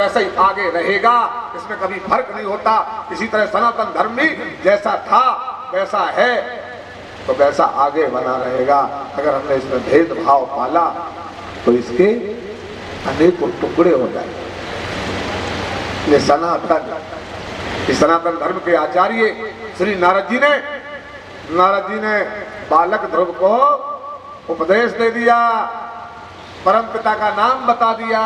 वैसे ही आगे रहेगा, इसमें कभी फर्क नहीं होता। इसी तरह सनातन धर्म भी जैसा था वैसा है तो वैसा आगे बना रहेगा। अगर हमने इसमें भेदभाव पाला तो इसके अनेकों टुकड़े हो जाएंगे। ये सनातन धर्म के आचार्य श्री नारद जी ने बालक ध्रुव को उपदेश दे दिया, परम पिता का नाम बता दिया।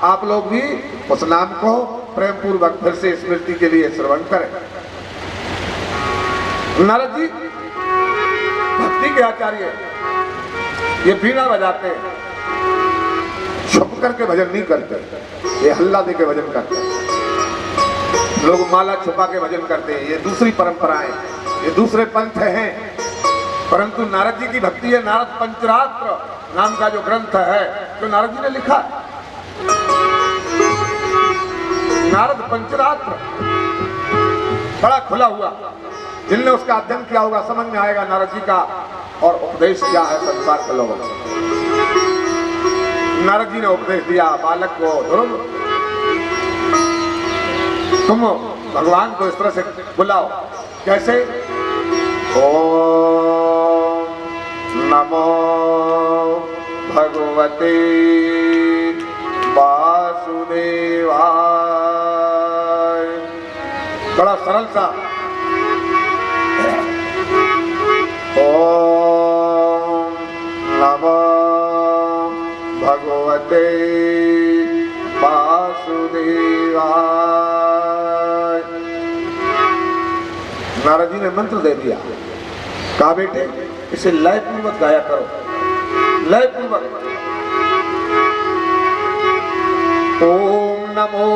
आप लोग भी उस नाम को प्रेम पूर्वक फिर से स्मृति के लिए श्रवण करें। नारद जी भक्ति के आचार्य, ये बीना बजाते हैं, छुप करके भजन नहीं करते, ये हल्ला दे के भजन करते हैं। लोग माला छुपा के भजन करते हैं, ये दूसरी परंपराएं, ये दूसरे पंथ हैं। परंतु नारद जी की भक्ति है। नारद पंचरात्र नाम का जो ग्रंथ है तो नारद जी ने लिखा, नारद पंचरात्र बड़ा खुला हुआ। जिनने उसका अध्ययन किया होगा समझ में आएगा नारद जी का और उपदेश क्या है संसार के लोगों को। नारद जी ने उपदेश दिया बालक को, ध्रुव तुम भगवान को इस तरह से बुलाओ। कैसे? ओम नमो भगवते वासुदेवाय। बड़ा सरल सा। ओम नमो भगवते वासुदेवाय। नारद जी ने मंत्र दे दिया। कहा बेटे इसे लय पूर्वक गाया करो, लय पूर्वक। ओम नमो,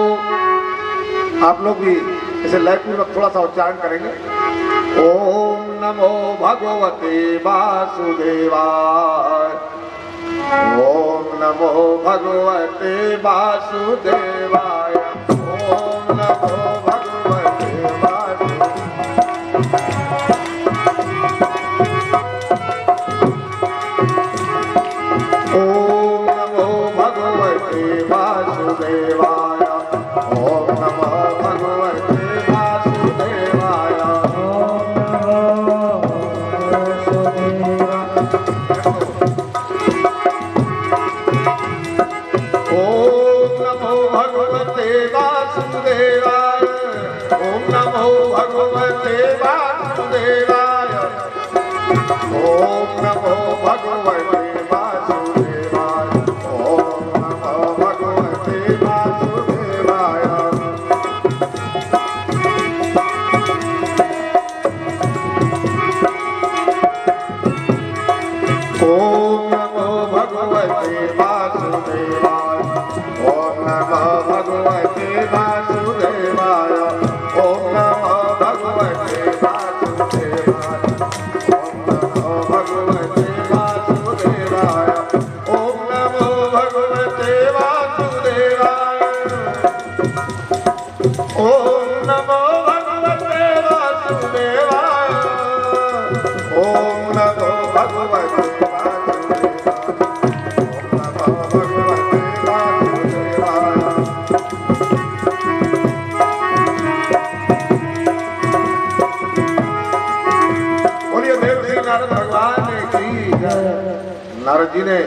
आप लोग भी इसे लय पूर्वक थोड़ा सा उच्चारण करेंगे। ओम नमो भगवते वासुदेवाय। ओम नमो भगवते वासुदेवाय। ओम नमो भगवते वासुदेवाय। ओम नमो भगवते वासुदेवाय। ओम नमो भगवते वासुदेवाय। ओम नमो भगवते वासुदेवाय। ओम नमो भगवते वासुदेवाय। ओम नमो भगवते वासुदेवाय। ओम नमो भगवते वासुदेवाय। ओम नमो भगवते वासुदेवाय। ओम नमो भगवते वासुदेवाय। ओम नमो भगवते वासुदेवाय। ओम नमो भगवते वासुदेवाय। ओम नमो भगवते वासुदेवाय। ओम नमो भगवते नारद जी ने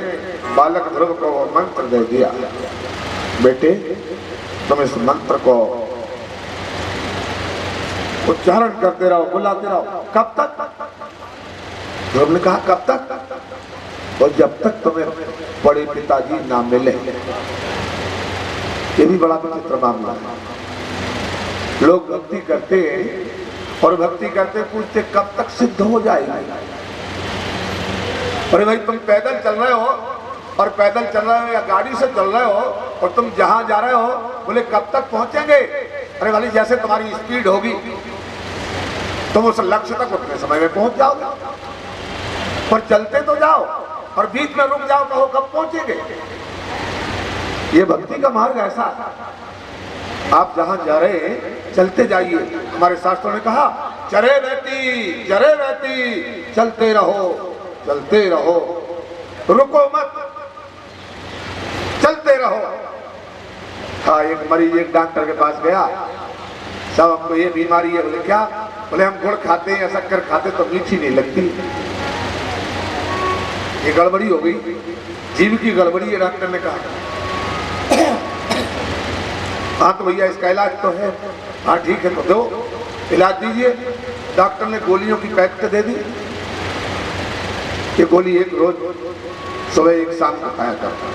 बालक ध्रुव को मंत्र दे दिया। बेटे तुम इस मंत्र को उच्चारण करते रहो, बुलाते रहो। कब तक? ध्रुव ने कहा कब तक? और जब तक तुम्हें बड़े पिताजी ना मिले। ये भी बड़ा विचित्र मामला है। लोग भक्ति करते और भक्ति करते पूछते कब तक सिद्ध हो जाएगी। अरे भाई तुम पैदल चल रहे हो और पैदल चल रहे हो या गाड़ी से चल रहे हो और तुम जहां जा रहे हो बोले कब तक पहुंचेंगे। अरे वाली जैसे तुम्हारी स्पीड होगी तुम उस लक्ष्य तक उतने समय में पहुंच जाओगे। पर चलते तो जाओ और बीच में रुक जाओ, कहो कब पहुंचेंगे। ये भक्ति का मार्ग ऐसा। आप जहां जा रहे हैं चलते जाइए। हमारे शास्त्रों ने कहा चरे रहती चलते रहो, चलते रहो, रुको मत, चलते रहो। हाँ, एक मरीज एक डॉक्टर के पास गया, सब हमको ये बीमारी है। बोले क्या? बोले हम गुड़ खाते हैं, शक्कर खाते तो मीठी नहीं लगती। ये गड़बड़ी हो गई, जीव की गड़बड़ी है। डॉक्टर ने कहा हाँ तो भैया इसका इलाज तो है। हाँ ठीक है तो दो इलाज दीजिए। डॉक्टर ने गोलियों की पैकेट दे दी। ये गोली एक रोज सुबह एक शाम को खाया करता।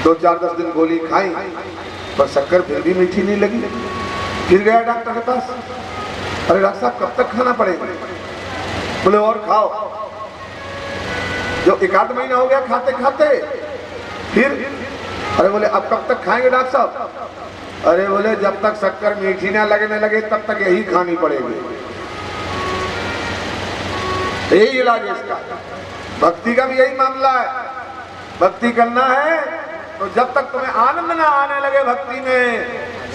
2-4-10 दिन गोली खाई पर शक्कर फिर भी मीठी नहीं लगी। फिर गया डॉक्टर के पास। अरे डॉक्टर साहब कब तक खाना पड़ेगा? बोले और खाओ। जो 1-8 महीना हो गया खाते खाते। फिर अरे बोले अब कब तक खाएंगे डॉक्टर साहब? अरे बोले जब तक शक्कर मीठी ना लगने लगे तब तक यही खानी पड़ेगी। यही इलाज है इसका। भक्ति का भी यही मामला है। भक्ति करना है तो जब तक तुम्हें आनंद ना आने लगे भक्ति में,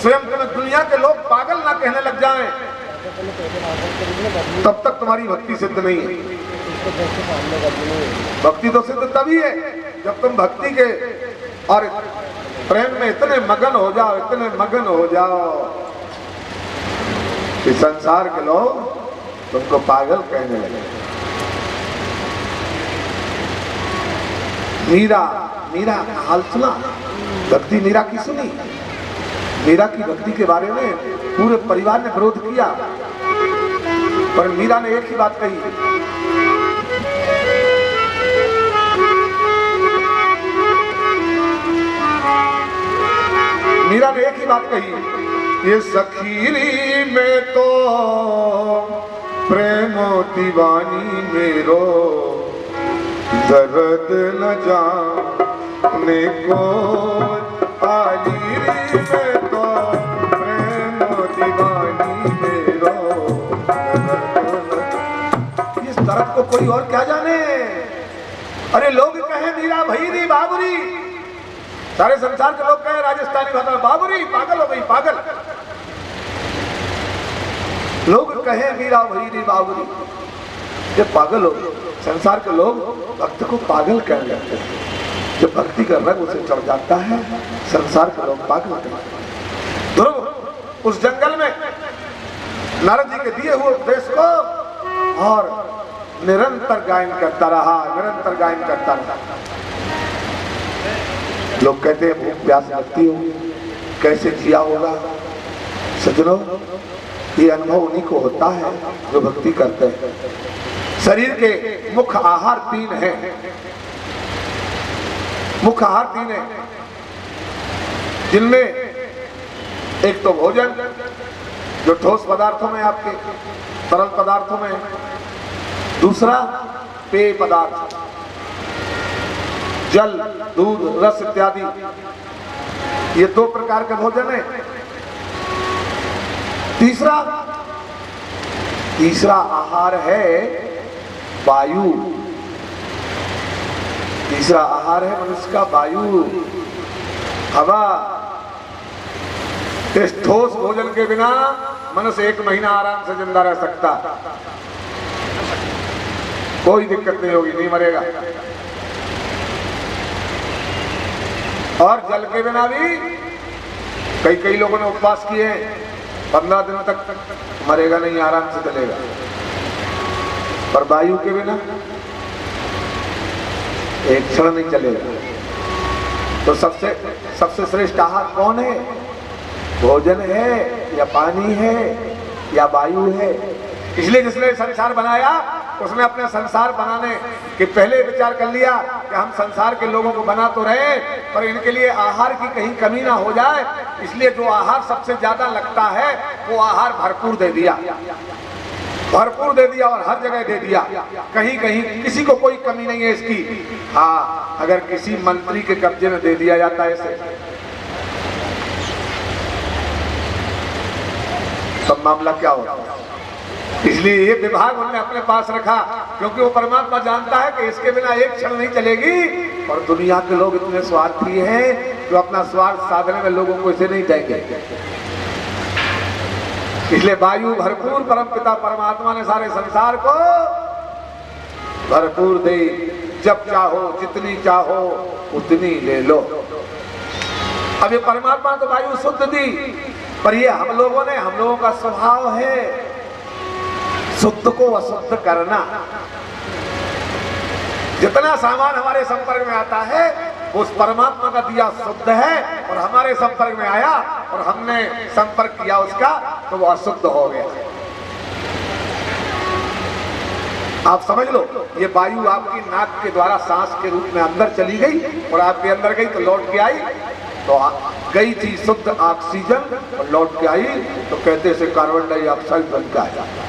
स्वयं तुम्हें दुनिया के लोग पागल ना कहने लग जाएं, तब तक तुम्हारी भक्ति सिद्ध नहीं है। भक्ति तो सिद्ध तभी है जब तुम भक्ति के और प्रेम में इतने मगन हो जाओ, इतने मगन हो जाओ कि संसार के लोग तुमको पागल कहने लगे। मीरा का हाल सुना? भक्ति मीरा की सुनी? मीरा की भक्ति के बारे में पूरे परिवार ने विरोध किया, पर मीरा ने एक ही बात कही। मीरा ने एक ही बात कही, ये सखीरी में तो प्रेमो दीवानी मेरो, दर्द न जाने को आलीरी में तो प्रेमो दीवानी मेरो, इस दर्द को कोई और क्या जाने। अरे लोग कहें मीरा भैरी बाबुरी, सारे संसार के लोग कहें राजस्थानी भाषा में बाबुरी, पागल हो गई पागल। लोग कहें मीरा भैरी बाबुरी, ये पागल हो गई। संसार के लोग भक्त को पागल कह जाते हैं। जो भक्ति कर रहा है उसे चढ़ जाता है, संसार के लोग पागल कहते हैं। ध्रुव उस जंगल में नारद जी के दिए हुए उपदेश को और निरंतर गायन करता रहा, निरंतर गायन करता रहा। लोग कहते हैं भूख प्यास लगती हो, कैसे जिया होगा। सज्जनों, ये अनुभव उन्हीं को होता है जो भक्ति करते हैं। शरीर के मुख्य आहार 3 हैं। मुख्य आहार 3 हैं, जिनमें एक तो भोजन जो ठोस पदार्थों में, आपके तरल पदार्थों में, दूसरा पेय पदार्थ, जल, दूध, रस इत्यादि, ये 2 प्रकार के भोजन है। तीसरा आहार है वायु। तीसरा आहार है मनुष्य का वायु, हवा। इस ठोस भोजन के बिना मनुष्य 1 महीना आराम से जिंदा रह सकता, कोई दिक्कत नहीं होगी, नहीं मरेगा। और जल के बिना भी कई लोगों ने उपवास किए, 15 दिन तक मरेगा नहीं, आराम से चलेगा। पर वायु के बिना एक क्षण नहीं चलेगा। तो सबसे श्रेष्ठ आहार कौन है? भोजन है या पानी है या वायु है? इसलिए जिसने संसार बनाया उसने अपने संसार बनाने के पहले विचार कर लिया कि हम संसार के लोगों को बना तो रहे, पर इनके लिए आहार की कहीं कमी ना हो जाए, इसलिए जो आहार सबसे ज्यादा लगता है वो आहार भरपूर दे दिया, भरपूर दे दिया और हर जगह दे दिया। कहीं कहीं किसी को कोई कमी नहीं है इसकी। हाँ, अगर किसी मंत्री के कब्जे में दे दिया जाता है इसे, तब मामला क्या होगा। इसलिए ये विभाग उन्होंने अपने पास रखा, क्योंकि वो परमात्मा जानता है कि इसके बिना एक क्षण नहीं चलेगी। और दुनिया के लोग इतने स्वार्थी हैं जो अपना स्वार्थ साधने में लोगों को इसे नहीं देंगे। इसलिए वायु भरपूर परमपिता परमात्मा ने सारे संसार को भरपूर दे। जब चाहो जितनी चाहो उतनी ले लो। अब ये परमात्मा तो वायु शुद्ध दी, पर ये हम लोगों का स्वभाव है शुद्ध को अशुद्ध करना। जितना सामान हमारे संपर्क में आता है वो उस परमात्मा का दिया शुद्ध है, और हमारे संपर्क में आया और हमने संपर्क किया उसका, तो वो अशुद्ध हो गया। आप समझ लो, ये वायु आपकी नाक के द्वारा सांस के रूप में अंदर चली गई और आपके अंदर गई तो लौट के आई, तो गई थी शुद्ध ऑक्सीजन और लौट के आई तो कहते से कार्बन डाइऑक्साइड बन के आ जाता।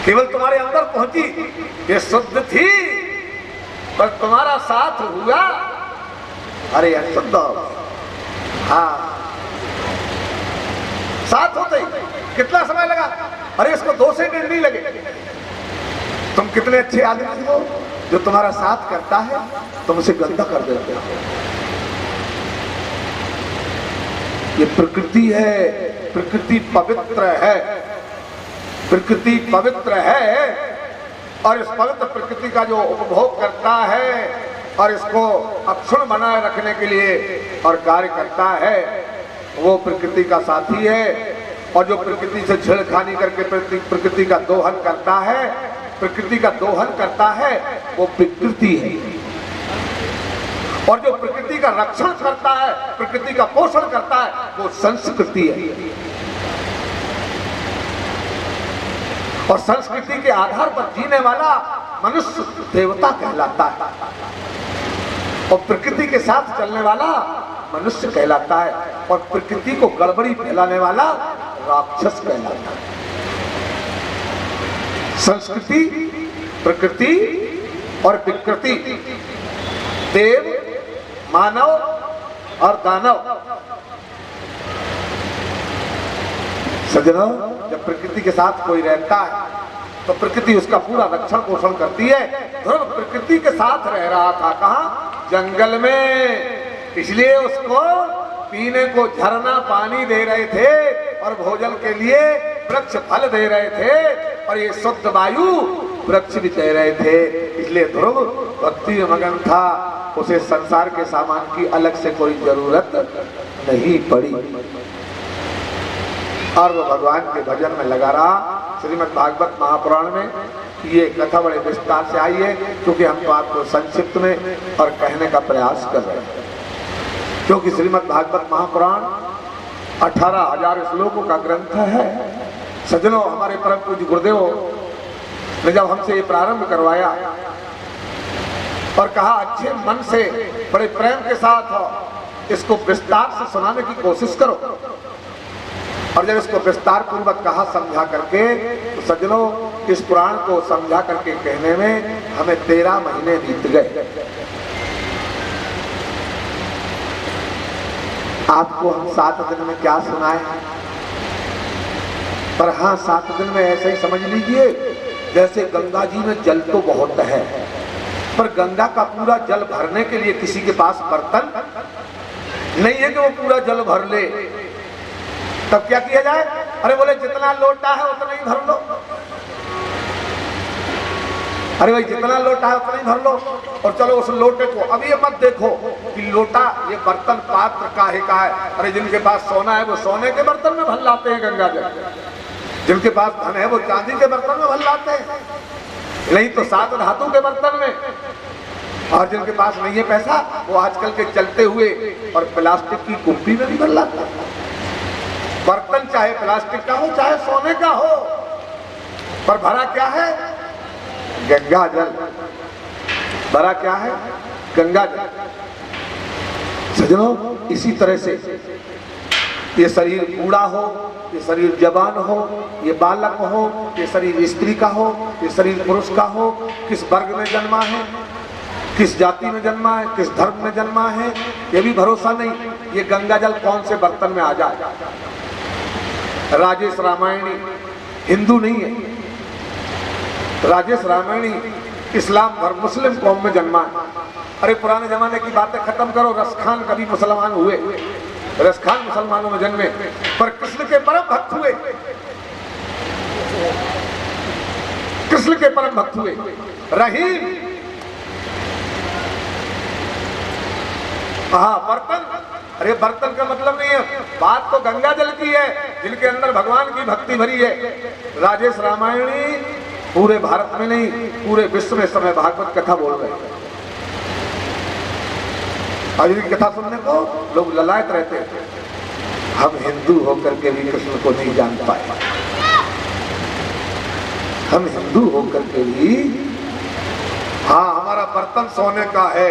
केवल तुम्हारे अंदर पहुंची, ये शुद्ध थी, पर तुम्हारा साथ हुआ अरे अशुद्ध। हाँ, साथ होते कितना समय लगा? अरे इसको 2 सेकंड नहीं लगे। तुम कितने अच्छे आदमी हो, जो तुम्हारा साथ करता है तुम उसे गंदा कर देते हो। ये प्रकृति है, प्रकृति पवित्र है, प्रकृति पवित्र है, और इस पवित्र प्रकृति का जो उपभोग करता है और इसको अक्षुण्ण बनाए रखने के लिए और कार्य करता है, वो प्रकृति का साथी है। और जो प्रकृति से छेड़खानी करके प्रकृति का दोहन करता है, प्रकृति का दोहन करता है, वो विकृति है। और जो प्रकृति का रक्षण करता है, प्रकृति का पोषण करता है, वो संस्कृति है। और संस्कृति के आधार पर जीने वाला मनुष्य देवता कहलाता है, और प्रकृति के साथ चलने वाला मनुष्य कहलाता है, और प्रकृति को गड़बड़ी फैलाने वाला राक्षस कहलाता है। संस्कृति, प्रकृति और विकृति, देव, मानव और दानव। सज्जनों, जब प्रकृति के साथ कोई रहता है तो प्रकृति उसका पूरा रक्षण पोषण करती है। ध्रुव प्रकृति के साथ रह रहा था, कहाँ? जंगल में। इसलिए उसको पीने को झरना पानी दे रहे थे और भोजन के लिए वृक्ष फल दे रहे थे, और ये शुद्ध वायु वृक्ष भी दे रहे थे। इसलिए ध्रुव भक्ति में मगन था, उसे संसार के सामान की अलग से कोई जरूरत नहीं पड़ी, और वो भगवान के भजन में लगा रहा। श्रीमद् भागवत महापुराण में ये कथा बड़े विस्तार से आई है, क्योंकि हम तो आपको संक्षिप्त में और कहने का प्रयास कर रहे हैं। क्योंकि श्रीमद् भागवत महापुराण 18,000 श्लोकों का ग्रंथ है। सज्जनों, हमारे परम पूज्य गुरुदेव ने जब हमसे ये प्रारंभ करवाया और कहा अच्छे मन से, बड़े प्रेम के साथ इसको विस्तार से सुनाने की कोशिश करो, और जब इसको विस्तार पूर्वक कहा समझा करके, तो सज्जनों इस पुराण को समझा करके कहने में हमें 13 महीने बीत गए। आपको हम 7 दिन में क्या सुनाए, पर हाँ 7 दिन में ऐसे ही समझ लीजिए जैसे गंगा जी में जल तो बहुत है, पर गंगा का पूरा जल भरने के लिए किसी के पास बर्तन नहीं है कि वो पूरा जल भर ले। तब क्या किया जाए? अरे बोले जितना लोटा है उतना ही भर लो। अरे भाई जितना लोटा है उतना ही भर लो, और चलो उस लोटे को, अब ये मत देखो कि लोटा ये बर्तन पात्र काहे का है। अरे जिनके पास सोना है वो सोने के बर्तन में भर लाते हैं गंगा जल, जिनके पास धन है वो चांदी के बर्तन में भर लाते हैं, नहीं तो 7 धातु के बर्तन में। और जिनके पास नहीं है पैसा, वो आजकल के चलते हुए और प्लास्टिक की कुप्पी में भी भर लाता है। बर्तन चाहे प्लास्टिक का हो चाहे सोने का हो, पर भरा क्या है? गंगा जल। भरा क्या है? गंगा जल। सज्जनों, इसी तरह से ये शरीर बूढ़ा हो, ये शरीर जवान हो, ये बालक हो, ये शरीर स्त्री का हो, ये शरीर पुरुष का हो, किस वर्ग में जन्मा है, किस जाति में जन्मा है, किस धर्म में जन्मा है, ये भी भरोसा नहीं। ये गंगा जल कौन से बर्तन में आ जाए। राजेश रामायणी हिंदू नहीं है, राजेश रामायणी इस्लाम धर्म मुस्लिम कौम में जन्मा है। अरे पुराने जमाने की बातें खत्म करो, रसखान कभी मुसलमान हुए? रसखान मुसलमानों में जन्मे, पर कृष्ण के परम भक्त हुए। कृष्ण के परम भक्त हुए। रहीम हाँ बर्तन, अरे बर्तन का मतलब नहीं है, बात तो गंगा जल की है जिनके अंदर भगवान की भक्ति भरी है। राजेश रामायणी पूरे भारत में नहीं पूरे विश्व में समय भागवत कथा बोल रहे हैं। आज की कथा सुनने को लोग ललायत रहते हैं। हम हिंदू होकर के भी कृष्ण को नहीं जान पाए, हम हिंदू होकर के भी, हाँ हमारा बर्तन सोने का है,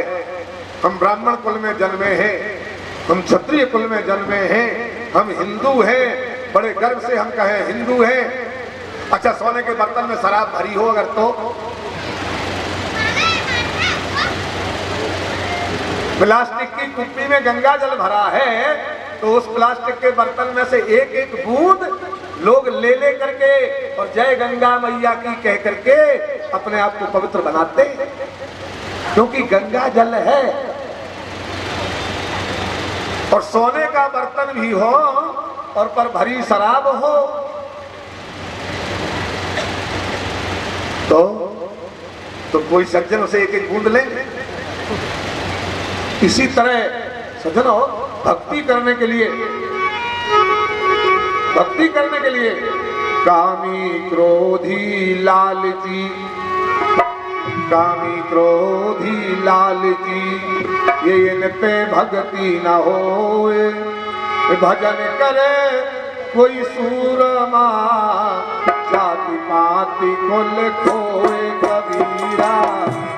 हम ब्राह्मण कुल में जन्मे हैं, हम क्षत्रिय कुल में जन्मे हैं, हम हिंदू हैं, बड़े गर्व से हम कहें हिंदू हैं। अच्छा सोने के बर्तन में शराब भरी हो अगर तो प्लास्टिक की कुप्पी में गंगा जल भरा है तो उस प्लास्टिक के बर्तन में से एक एक बूंद लोग ले ले करके और जय गंगा मैया की कह करके अपने आप को पवित्र बनाते हैं, क्योंकि गंगा जल है। और सोने का बर्तन भी हो और पर भरी शराब हो तो कोई सज्जन उसे एक एक बूंद लेंगे। इसी तरह सज्जनों भक्ति करने के लिए कामी क्रोधी लालची, कामी क्रोधी लालची ये इन पे भक्ति न होए, भजन करे कोई सूरमा जाति पाति कुल खोए कबीरा,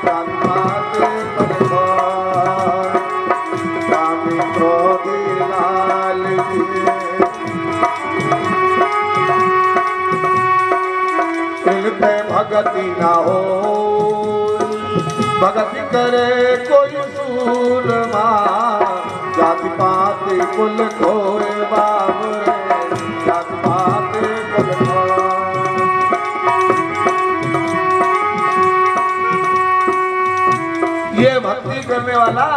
जाति पाति कुल खोए, कामी क्रोधी लालची इन पे भक्ति न हो, भक्ति करे कोई सूरमा जाति पाति कुल खोए बाबरे, जाति पाति कुल खोए। ये भक्ति करने वाला,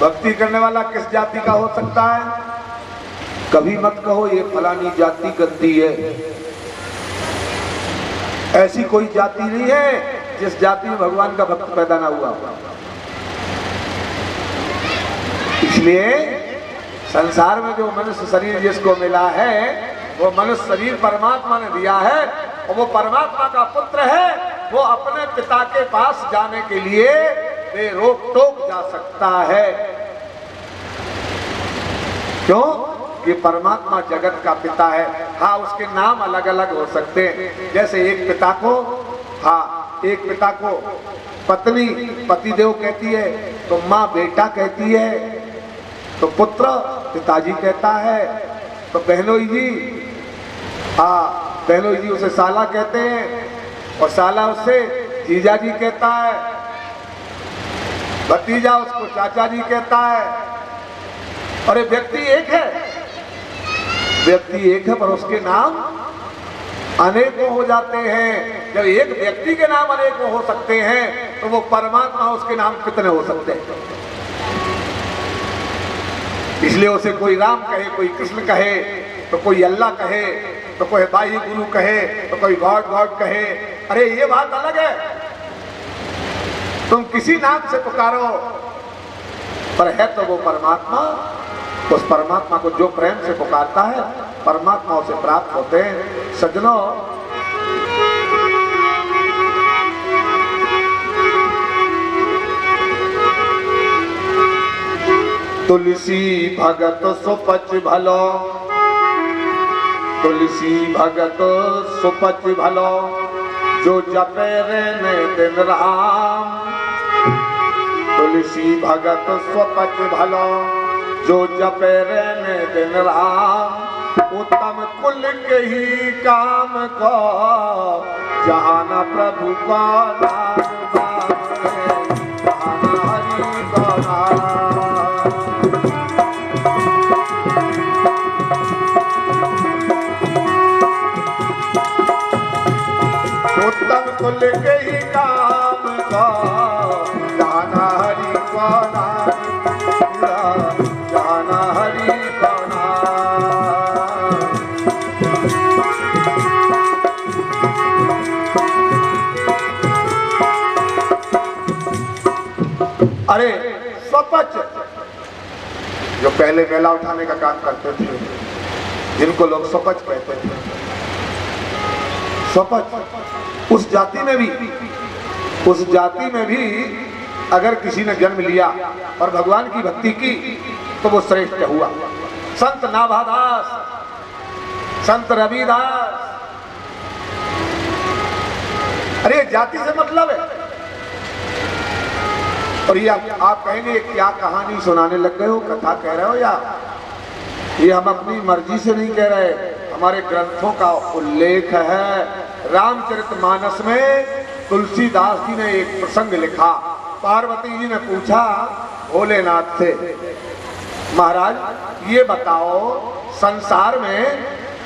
भक्ति करने वाला किस जाति का हो सकता है? कभी मत कहो ये फलानी जाति गंदी है, ऐसी कोई जाति नहीं है जिस जाति में भगवान का भक्त पैदा ना हुआ। इसलिए संसार में जो मनुष्य शरीर जिसको मिला है वो मनुष्य शरीर परमात्मा ने दिया है और वो परमात्मा का पुत्र है। वो अपने पिता के पास जाने के लिए बेरोक टोक जा सकता है। क्यों? कि परमात्मा जगत का पिता है। हाँ उसके नाम अलग अलग हो सकते हैं, जैसे एक पिता को पत्नी पतिदेव कहती है, तो माँ बेटा कहती है, तो पुत्र पिताजी कहता है, तो बहनोई जी उसे साला कहते हैं और साला उससे जीजा जी कहता है, भतीजा उसको चाचा जी कहता है। और ये व्यक्ति एक है पर उसके नाम अनेकों हो जाते हैं। जब एक व्यक्ति के नाम अनेकों हो सकते हैं तो वो परमात्मा उसके नाम कितने हो सकते हैं। इसलिए उसे कोई राम कहे, कोई कृष्ण कहे, तो कोई अल्लाह कहे, तो कोई भाई गुरु कहे, तो कोई गॉड कहे। अरे ये बात अलग है, तुम किसी नाम से पुकारो पर है तो वो परमात्मा। उस परमात्मा को जो प्रेम से पुकारता है परमात्मा उसे प्राप्त होते हैं। सज्जनों तुलसी भगत सुपच भलो, तुलसी भगत सुपच भलो जो जपे रहने दिन राम। तुलसी भगत सुपच भलो जो जपे रहने दिन राम। उत्तम कुल के ही काम को जहाना प्रभु का नाम बाबरे, जहाना हरि का नाम। उत्तम कुल के ही काम को जहाना हरि का नाम, जहाना हरि का नाम। अरे स्वपच जो पहले मेला उठाने का काम करते थे, जिनको लोग स्वपच कहते थे, स्वपच उस जाति में भी अगर किसी ने जन्म लिया और भगवान की भक्ति की तो वो श्रेष्ठ हुआ। संत नाभादास, संत रविदास, अरे जाति से मतलब है। और ये आप कहेंगे क्या कहानी सुनाने लग गए हो, कथा कह रहे हो, या ये हम अपनी मर्जी से नहीं कह रहे, हमारे ग्रंथों का उल्लेख है। रामचरितमानस में तुलसीदास जी ने एक प्रसंग लिखा। पार्वती जी ने पूछा भोलेनाथ से, महाराज ये बताओ संसार में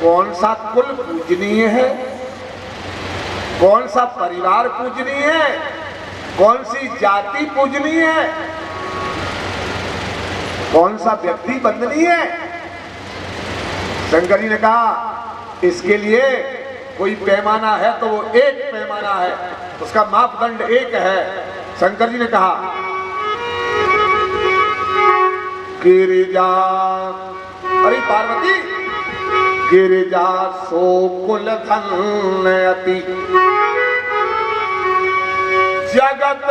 कौन सा कुल पूजनीय है, कौन सा परिवार पूजनीय है, कौन सी जाति पूजनीय है, कौन सा व्यक्ति वंदनीय है? शंकर जी ने कहा इसके लिए कोई पैमाना है तो वो एक पैमाना है, उसका मापदंड एक है। शंकर जी ने कहा गिरिजा, अरे पार्वती गिरिजा सो कुल धन अति जगत